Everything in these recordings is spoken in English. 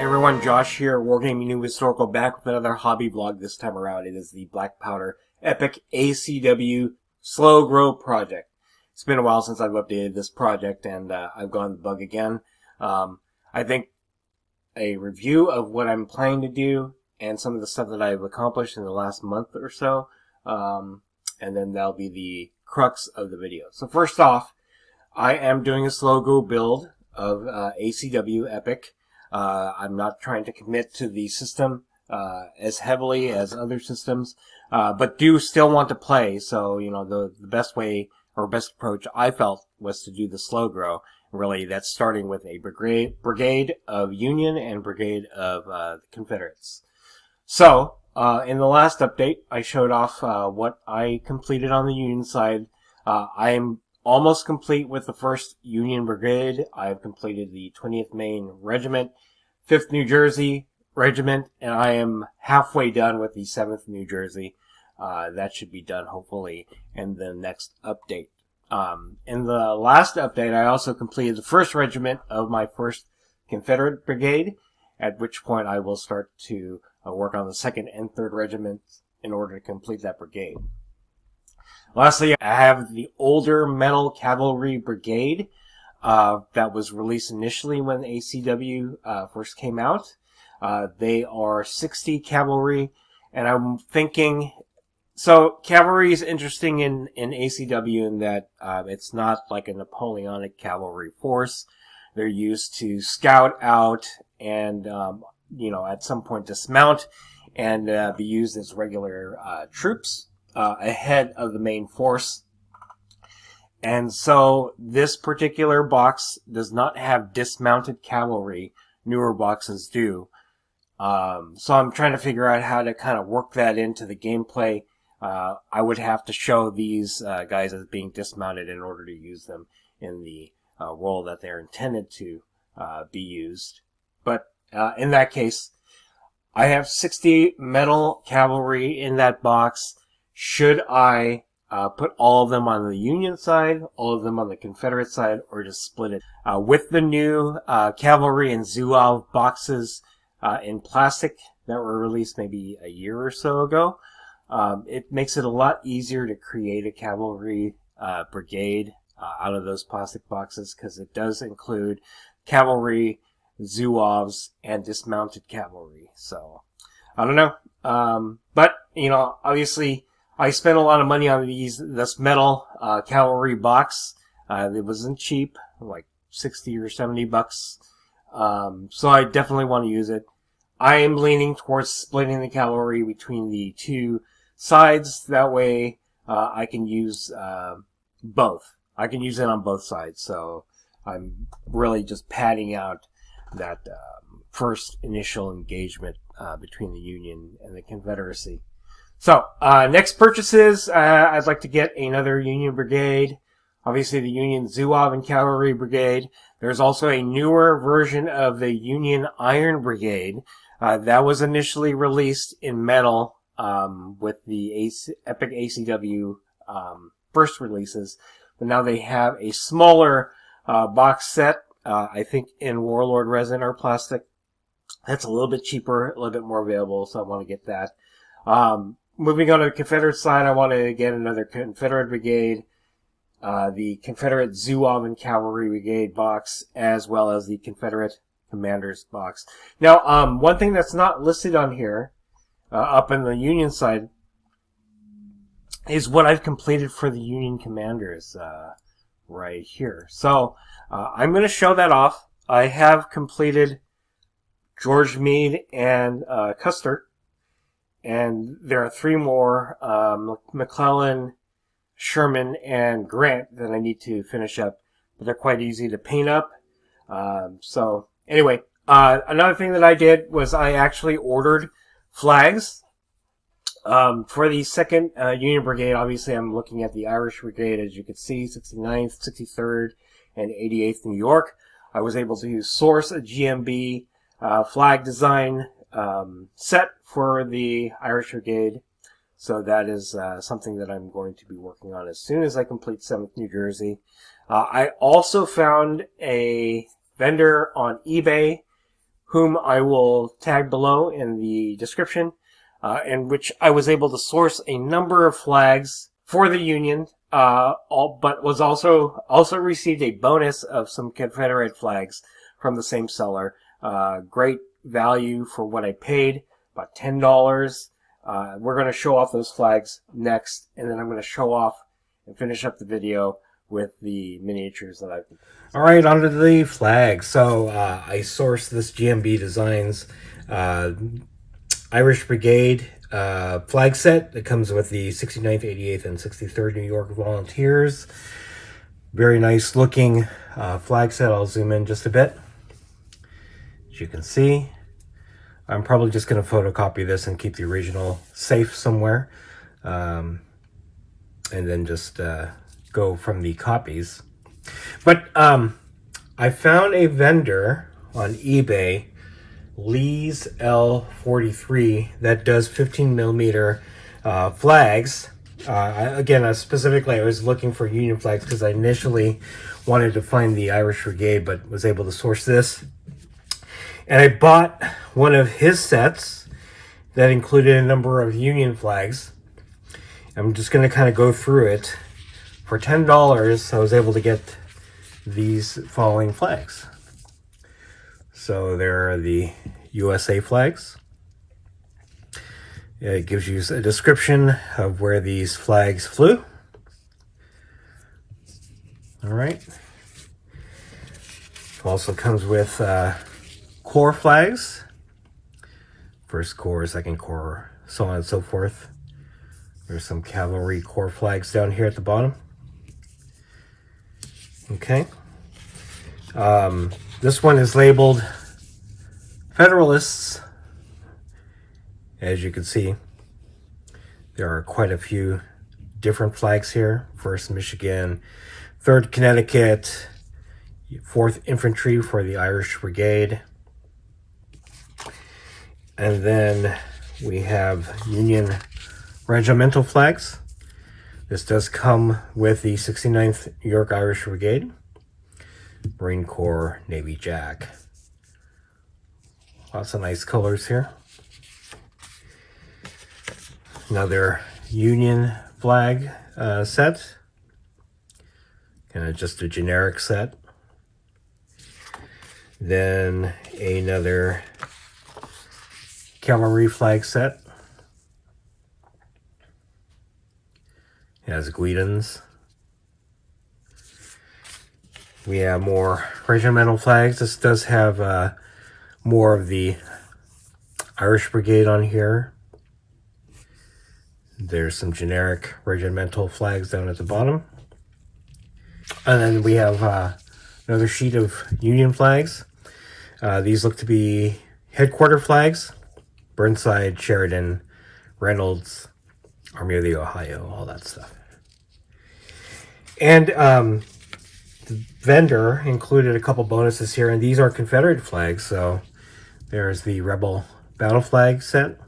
Hey everyone, Josh here, WarGamingNewb Historical, back with another hobby vlog. This time around, it is the Black Powder Epic ACW Slow Grow project. It's been a while since I've updated this project, and I've gone bug again. I think a review of what I'm planning to do and some of the stuff that I've accomplished in the last month or so, and then that'll be the crux of the video. So first off, I am doing a slow grow build of ACW Epic. I'm not trying to commit to the system as heavily as other systems, but do still want to play. So, you know, the best way or best approach I felt was to do the slow grow. Really, that's starting with a brigade of Union and brigade of the Confederates. So, in the last update, I showed off what I completed on the Union side. I am almost complete with the 1st Union Brigade. I've completed the 20th Maine Regiment, 5th New Jersey Regiment, and I am halfway done with the 7th New Jersey. That should be done, hopefully, in the next update. In the last update, I also completed the 1st Regiment of my 1st Confederate Brigade, at which point I will start to work on the 2nd and 3rd Regiments in order to complete that brigade. Lastly, I have the older Metal Cavalry Brigade that was released initially when ACW first came out. They are 60 cavalry, and I'm thinking... So, cavalry is interesting in ACW in that it's not like a Napoleonic cavalry force. They're used to scout out and, you know, at some point dismount and be used as regular troops ahead of the main force. And so this particular box does not have dismounted cavalry. Newer boxes do. So I'm trying to figure out how to kind of work that into the gameplay. I would have to show these guys as being dismounted in order to use them in the role that they're intended to be used. But in that case, I have 60 metal cavalry in that box. Should I put all of them on the Union side, all of them on the Confederate side, or just split it? With the new cavalry and Zouave boxes in plastic that were released maybe a year or so ago, it makes it a lot easier to create a cavalry brigade out of those plastic boxes, because it does include cavalry, Zouaves, and dismounted cavalry. So, I don't know. But, you know, obviously, I spent a lot of money on this metal cavalry box. It wasn't cheap, like 60 or 70 bucks. So I definitely want to use it. I am leaning towards splitting the cavalry between the two sides. That way, I can use both. I can use it on both sides. So I'm really just padding out that first initial engagement between the Union and the Confederacy. So, next purchases, I'd like to get another Union Brigade. Obviously, the Union Zouave and Cavalry Brigade. There's also a newer version of the Union Iron Brigade. That was initially released in metal with the Epic ACW first releases. But now they have a smaller box set, I think in Warlord resin or plastic. That's a little bit cheaper, a little bit more available, so I want to get that. Moving on to the Confederate side, I want to get another Confederate Brigade, the Confederate Zouave and Cavalry Brigade box, as well as the Confederate Commanders box. Now, one thing that's not listed on here, up in the Union side, is what I've completed for the Union Commanders, right here. So, I'm going to show that off. I have completed George Meade and Custer. And there are 3 more, McClellan, Sherman, and Grant that I need to finish up. But they're quite easy to paint up. So, anyway, another thing that I did was I actually ordered flags. For the 2nd Union Brigade, obviously I'm looking at the Irish Brigade, as you can see, 69th, 63rd, and 88th New York. I was able to source a GMB flag design set for the Irish Brigade. So that is something that I'm going to be working on as soon as I complete 7th New Jersey. I also found a vendor on eBay whom I will tag below in the description, in which I was able to source a number of flags for the Union, but was also received a bonus of some Confederate flags from the same seller. Great value for what I paid, about $10. We're going to show off those flags next, and then I'm going to show off and finish up the video with the miniatures that I've... All right, onto the flags. So I sourced this GMB Designs Irish Brigade flag set that comes with the 69th, 88th, and 63rd New York Volunteers. Very nice looking flag set. I'll zoom in just a bit. As you can see, I'm probably just going to photocopy this and keep the original safe somewhere. And then just go from the copies. But I found a vendor on eBay, Lee's L43, that does 15 millimeter flags. Again, specifically, I was looking for Union flags because I initially wanted to find the Irish Brigade, but was able to source this. And I bought one of his sets that included a number of Union flags. I'm just going to kind of go through it. For $10, I was able to get these following flags. So there are the USA flags. It gives you a description of where these flags flew. All right. Also comes with corps flags. First corps, second corps, so on and so forth. There's some cavalry corps flags down here at the bottom. Okay. This one is labeled Federalists. As you can see, there are quite a few different flags here. 1st Michigan, 3rd Connecticut, 4th Infantry for the Irish Brigade. And then we have Union regimental flags. This does come with the 69th New York Irish Brigade, Marine Corps, Navy Jack. Lots of nice colors here. Another Union flag set. Kind of just a generic set. Then another cavalry flag set. It has Guidons. We have more regimental flags. This does have more of the Irish Brigade on here. There's some generic regimental flags down at the bottom. And then we have another sheet of Union flags. These look to be headquarter flags. Burnside, Sheridan, Reynolds, Army of the Ohio, all that stuff. And the vendor included a couple bonuses here, and these are Confederate flags. So there's the Rebel battle flag set.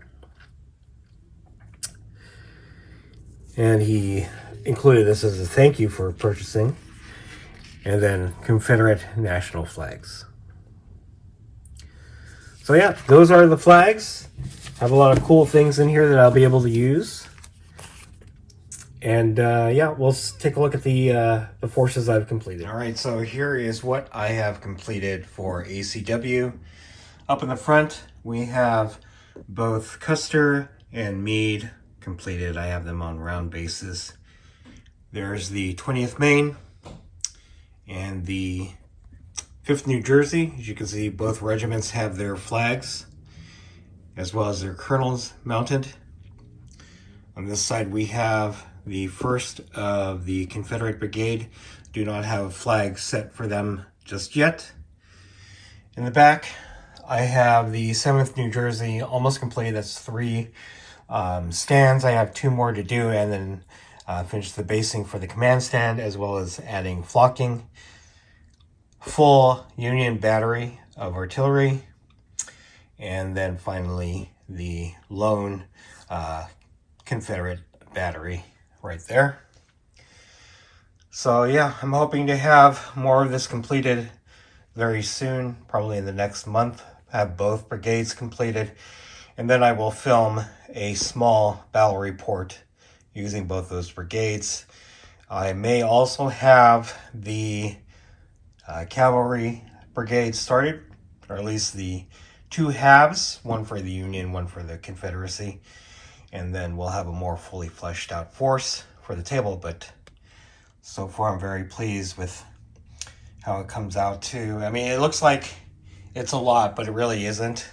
And he included this as a thank you for purchasing. And then Confederate national flags. So yeah, those are the flags. I have a lot of cool things in here that I'll be able to use. And yeah, we'll take a look at the forces I've completed. All right, so here is what I have completed for ACW. Up in the front, we have both Custer and Meade completed. I have them on round bases. There's the 20th Maine and the 5th New Jersey. As you can see, both regiments have their flags as well as their colonels mounted. On this side, we have the 1st of the Confederate Brigade. Do not have a flag set for them just yet. In the back, I have the 7th New Jersey almost complete. That's 3 stands. I have 2 more to do, and then finish the basing for the command stand, as well as adding flocking. Full Union battery of artillery, and then finally the lone Confederate battery right there. So yeah, I'm hoping to have more of this completed very soon, probably in the next month, have both brigades completed, and then I will film a small battle report using both those brigades. I may also have the cavalry brigade started, or at least the two halves, one for the Union, one for the Confederacy, and then we'll have a more fully fleshed out force for the table. But so far I'm very pleased with how it comes out too. I mean, it looks like it's a lot, but it really isn't.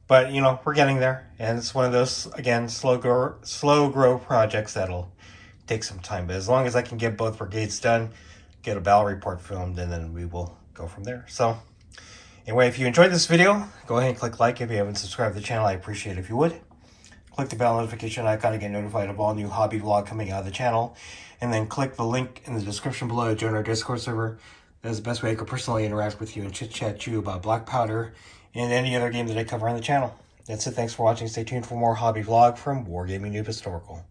But you know, we're getting there, and it's one of those, again, slow grow projects that'll take some time. But as long as I can get both brigades done, get a battle report filmed, and then we will go from there. So anyway, if you enjoyed this video, go ahead and click like. If you haven't subscribed to the channel, I appreciate it if you would. Click the bell notification icon to get notified of all new hobby vlog coming out of the channel, and then click the link in the description below to join our Discord server. That is the best way I could personally interact with you and chit-chat you about Black Powder and any other game that I cover on the channel. That's it. Thanks for watching. Stay tuned for more hobby vlog from WarGamingNewb Historical.